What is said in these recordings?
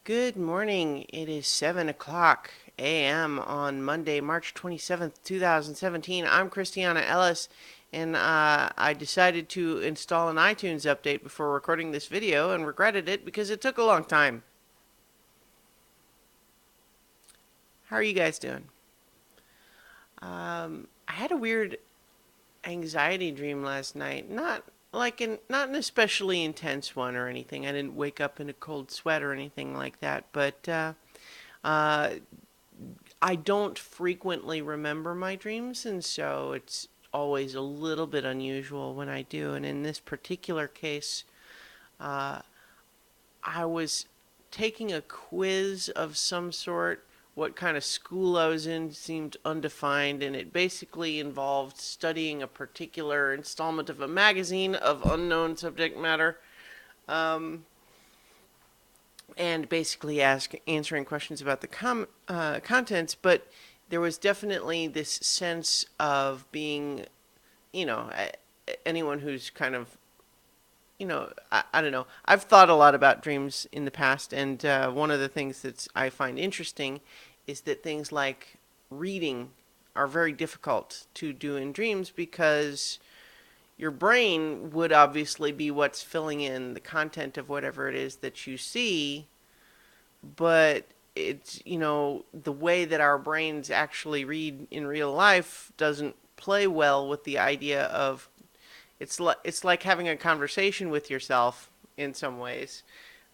Good morning. It is 7 o'clock a.m. on Monday, March 27th, 2017. I'm Christiana Ellis, and I decided to install an iTunes update before recording this video and regretted it because it took a long time. How are you guys doing? I had a weird anxiety dream last night. Not an especially intense one or anything. I didn't wake up in a cold sweat or anything like that, but uh, I don't frequently remember my dreams, and so it's always a little bit unusual when I do. And in this particular case, uh, I was taking a quiz of some sort. What kind of school I was in seemed undefined, and it basically involved studying a particular installment of a magazine of unknown subject matter. Um, and basically answering questions about the contents, but there was definitely this sense of being, you know, anyone who's kind of, I don't know. I've thought a lot about dreams in the past, and one of the things that I find interesting is that things like reading are very difficult to do in dreams because your brain would obviously be what's filling in the content of whatever it is that you see, but it's, the way that our brains actually read in real life doesn't play well with the idea of it's like having a conversation with yourself in some ways.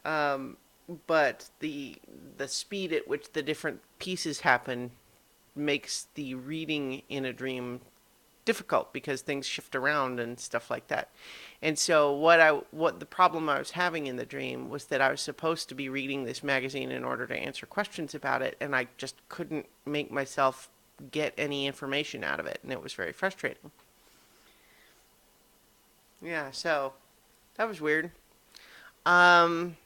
um, but the speed at which the different pieces happen makes the reading in a dream difficult because things shift around and stuff like that. And so what the problem I was having in the dream was that I was supposed to be reading this magazine in order to answer questions about it, and I just couldn't make myself get any information out of it, and it was very frustrating. Yeah, so that was weird. Um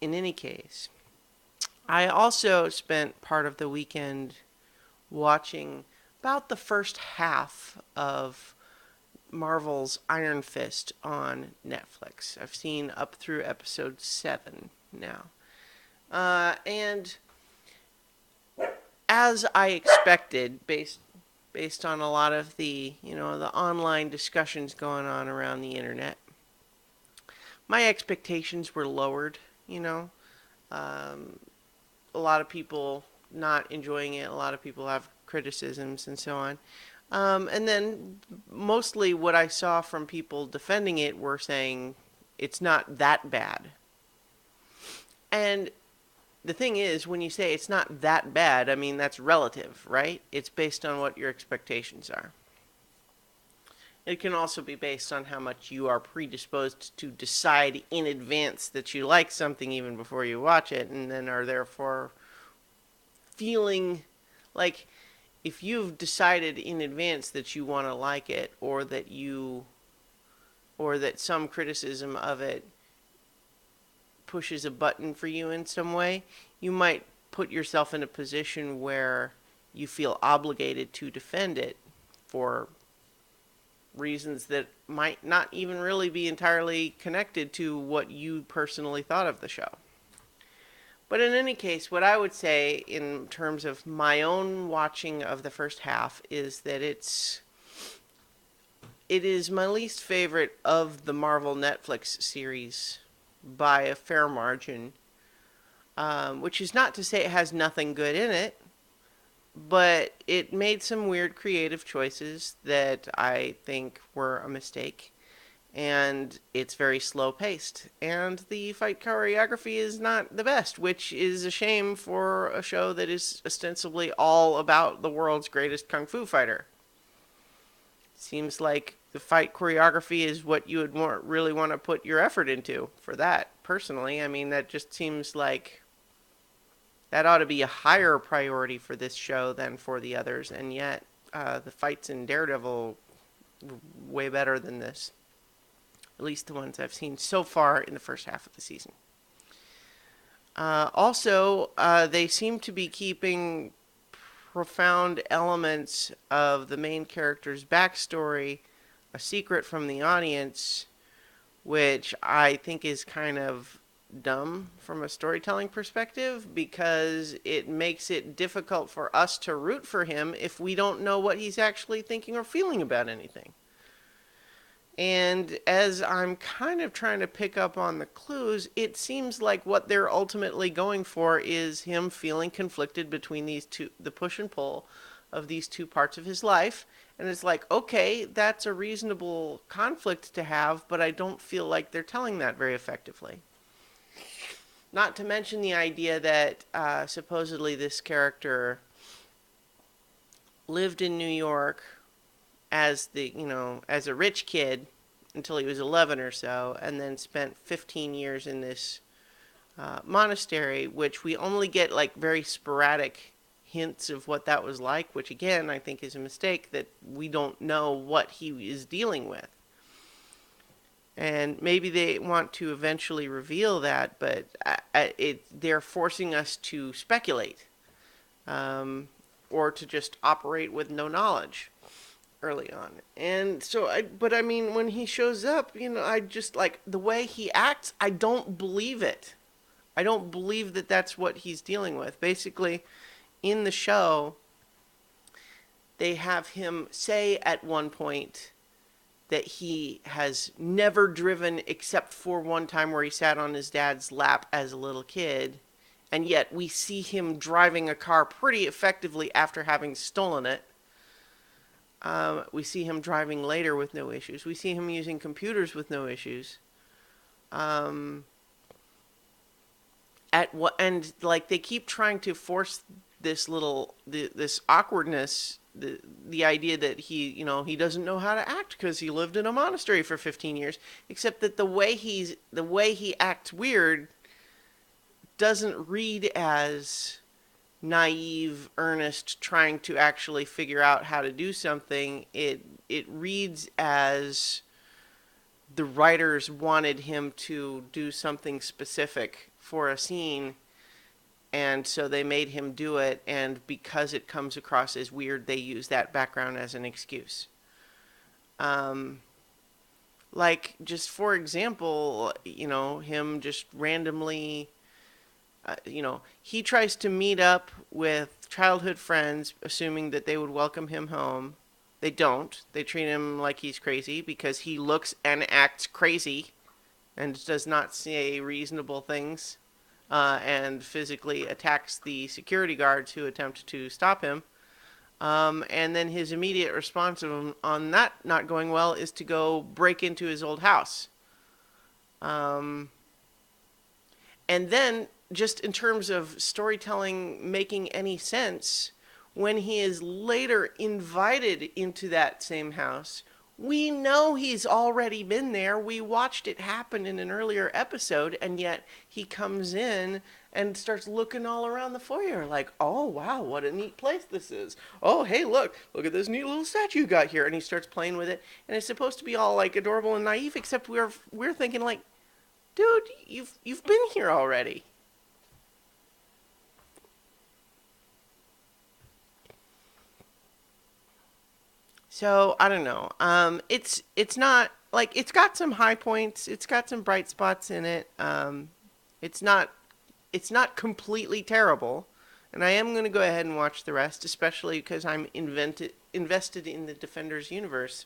in any case, I also spent part of the weekend watching about the first half of Marvel's Iron Fist on Netflix. I've seen up through episode 7 now. And as I expected, based on a lot of the online discussions going on around the internet, my expectations were lowered. You know, um, a lot of people not enjoying it. A lot of people have criticisms and so on. And then mostly what I saw from people defending it were saying it's not that bad. And the thing is, when you say it's not that bad, I mean, that's relative, right? It's based on what your expectations are. It can also be based on how much you are predisposed to decide in advance that you like something even before you watch it, and then are therefore feeling like if you've decided in advance that you want to like it, or that some criticism of it pushes a button for you in some way, you might put yourself in a position where you feel obligated to defend it for reasons that might not even really be entirely connected to what you personally thought of the show. But in any case, what I would say in terms of my own watching of the first half is that it is my least favorite of the Marvel Netflix series by a fair margin. Which is not to say it has nothing good in it, but it made some weird creative choices that I think were a mistake. And it's very slow paced. And the fight choreography is not the best, which is a shame for a show that is ostensibly all about the world's greatest kung fu fighter. Seems like the fight choreography is what you would really want to put your effort into for that, personally. I mean, that just seems like that ought to be a higher priority for this show than for the others, and yet the fights in Daredevil were way better than this. At least the ones I've seen so far in the first half of the season. Also, they seem to be keeping profound elements of the main character's backstory a secret from the audience, which I think is kind of dumb from a storytelling perspective, because it makes it difficult for us to root for him if we don't know what he's actually thinking or feeling about anything. And as I'm kind of trying to pick up on the clues, it seems like what they're ultimately going for is him feeling conflicted between these two, the push and pull of these two parts of his life. And it's like, okay, that's a reasonable conflict to have, but I don't feel like they're telling that very effectively. Not to mention the idea that supposedly this character lived in New York as as a rich kid until he was 11 or so, and then spent 15 years in this monastery, which we only get like very sporadic hints of what that was like, which again I think is a mistake, that we don't know what he is dealing with. And maybe they want to eventually reveal that, but they're forcing us to speculate, or to just operate with no knowledge early on. And so but I mean, when he shows up, I just, like, the way he acts, I don't believe it. I don't believe that that's what he's dealing with. Basically, in the show, they have him say at one point that he has never driven except for one time where he sat on his dad's lap as a little kid. And yet we see him driving a car pretty effectively after having stolen it. We see him driving later with no issues. We see him using computers with no issues. And like, they keep trying to force this this awkwardness, the idea that he doesn't know how to act because he lived in a monastery for 15 years, except that the way he acts weird doesn't read as naive, earnest, trying to actually figure out how to do something. It reads as the writers wanted him to do something specific for a scene, and so they made him do it, and because it comes across as weird, they use that background as an excuse. Like, just for example, him just randomly, he tries to meet up with childhood friends, assuming that they would welcome him home. They don't. They treat him like he's crazy because he looks and acts crazy and does not say reasonable things, and physically attacks the security guards who attempt to stop him. And then his immediate response on that not going well is to go break into his old house. And then, just in terms of storytelling making any sense, when he is later invited into that same house, we know he's already been there. We watched it happen in an earlier episode, and yet he comes in and starts looking all around the foyer like, oh, wow, what a neat place this is. Oh, hey, look at this neat little statue you got here. And he starts playing with it, and it's supposed to be all, like, adorable and naive, except we're thinking, like, dude, you've been here already. So I don't know. It's not, like, it's got some high points. It's got some bright spots in it. It's not completely terrible, and I am going to go ahead and watch the rest, especially because I'm invested in the Defenders universe.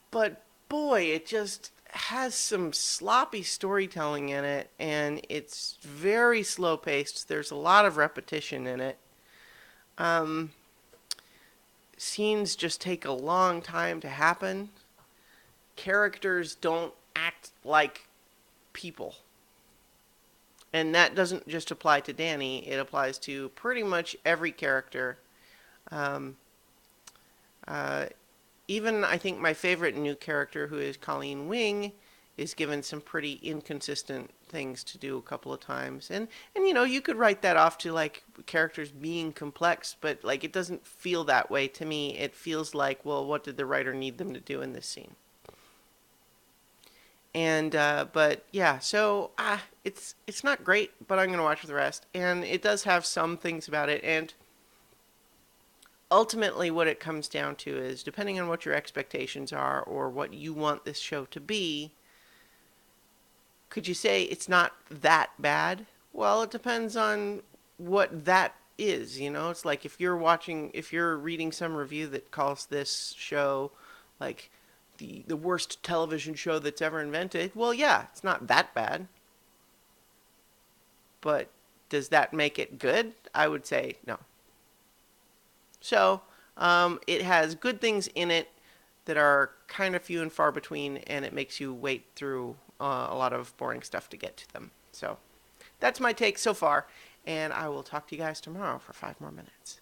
But boy, it just has some sloppy storytelling in it, and it's very slow paced. There's a lot of repetition in it. Scenes just take a long time to happen. Characters don't act like people. And that doesn't just apply to Danny, it applies to pretty much every character. Even, I think, my favorite new character, who is Colleen Wing, is given some pretty inconsistent things to do a couple of times. And you could write that off to, like, characters being complex, but, like, it doesn't feel that way to me. It feels like, well, what did the writer need them to do in this scene? And, but, yeah, so, it's not great, but I'm going to watch the rest. And it does have some things about it, and ultimately what it comes down to is, depending on what your expectations are or what you want this show to be, Could you say it's not that bad? Well, it depends on what that is, you know? It's like if you're reading some review that calls this show like the worst television show that's ever invented, well, yeah, it's not that bad. But does that make it good? I would say no. So, it has good things in it that are kind of few and far between, and it makes you wait through a lot of boring stuff to get to them. So, that's my take so far, and I will talk to you guys tomorrow for 5 more minutes.